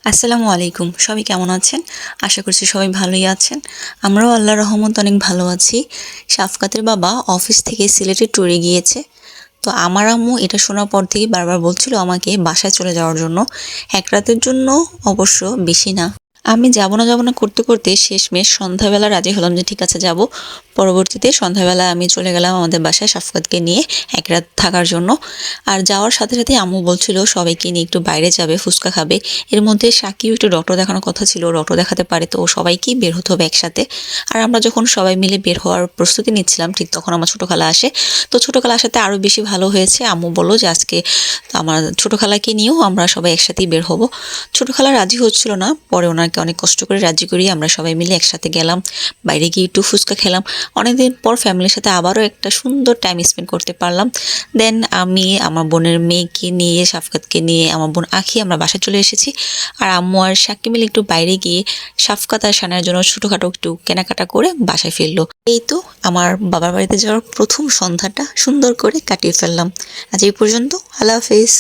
আসসালামু আলাইকুম। সবাই কেমন আছেন? আশা করছি সবাই ভালোই আছেন। আমরাও আল্লাহর রহমতে অনেক ভালো আছি। শাফকাতের বাবা অফিস থেকে সিলেটে ট্যুরে গিয়েছে। তো আমার আম্মু এটা শোনার পর থেকেই বারবার বলছিল আমাকে বাসায় চলে যাওয়ার জন্য। এক রাতের জন্য অবশ্য, বেশি না। আমি যাব না করতে করতে শেষমেশ সন্ধ্যাবেলা রাজি হলাম যে ঠিক আছে যাব। পরবর্তীতে সন্ধ্যাবেলা আমি চলে গেলাম আমাদের বাসায় শাফকাতকে নিয়ে এক রাত থাকার জন্য। আর যাওয়ার সাথে সাথে আম্মু বলছিল সবাইকে নিয়ে একটু বাইরে যাবে, ফুচকা খাবে। এর মধ্যে সাকিও একটু ডক্টর দেখানোর কথা ছিল, ডক্টর দেখাতে পারে, তো সবাইকেই বের হতে হবে একসাথে। আর আমরা যখন সবাই মিলে বের হওয়ার প্রস্তুতি নিচ্ছিলাম ঠিক তখন আমার ছোটো খালা আসে। তো ছোটো খালা আসাতে আরও বেশি ভালো হয়েছে। আম্মু বললো যে আজকে আমার ছোটো খালাকে নিয়েও আমরা সবাই একসাথেই বের হব। ছোটো খালা রাজি হচ্ছিল না, পরে ওনাকে অনেক কষ্ট করে রাজি করিয়ে আমরা সবাই মিলে একসাথে গেলাম। বাইরে গিয়ে একটু ফুচকা খেলাম। অনেকদিন পর ফ্যামিলির সাথে আবারও একটা সুন্দর টাইম স্পেন্ড করতে পারলাম। দেন আমি আমার বোনের মেয়েকে নিয়ে, শাফকাতকে নিয়ে, আমার বোন আঁখি আমরা বাসায় চলে এসেছি। আর আম্মু আর সাক্কি মিলে একটু বাইরে গিয়ে শাফকাত আর সানার জন্য ছোটোখাটো একটু কেনাকাটা করে বাসায় ফিরলো। এই তো আমার বাবার বাড়িতে যাওয়ার প্রথম সন্ধ্যাটা সুন্দর করে কাটিয়ে ফেললাম। আজ এই পর্যন্ত। আল্লাহ হাফেজ।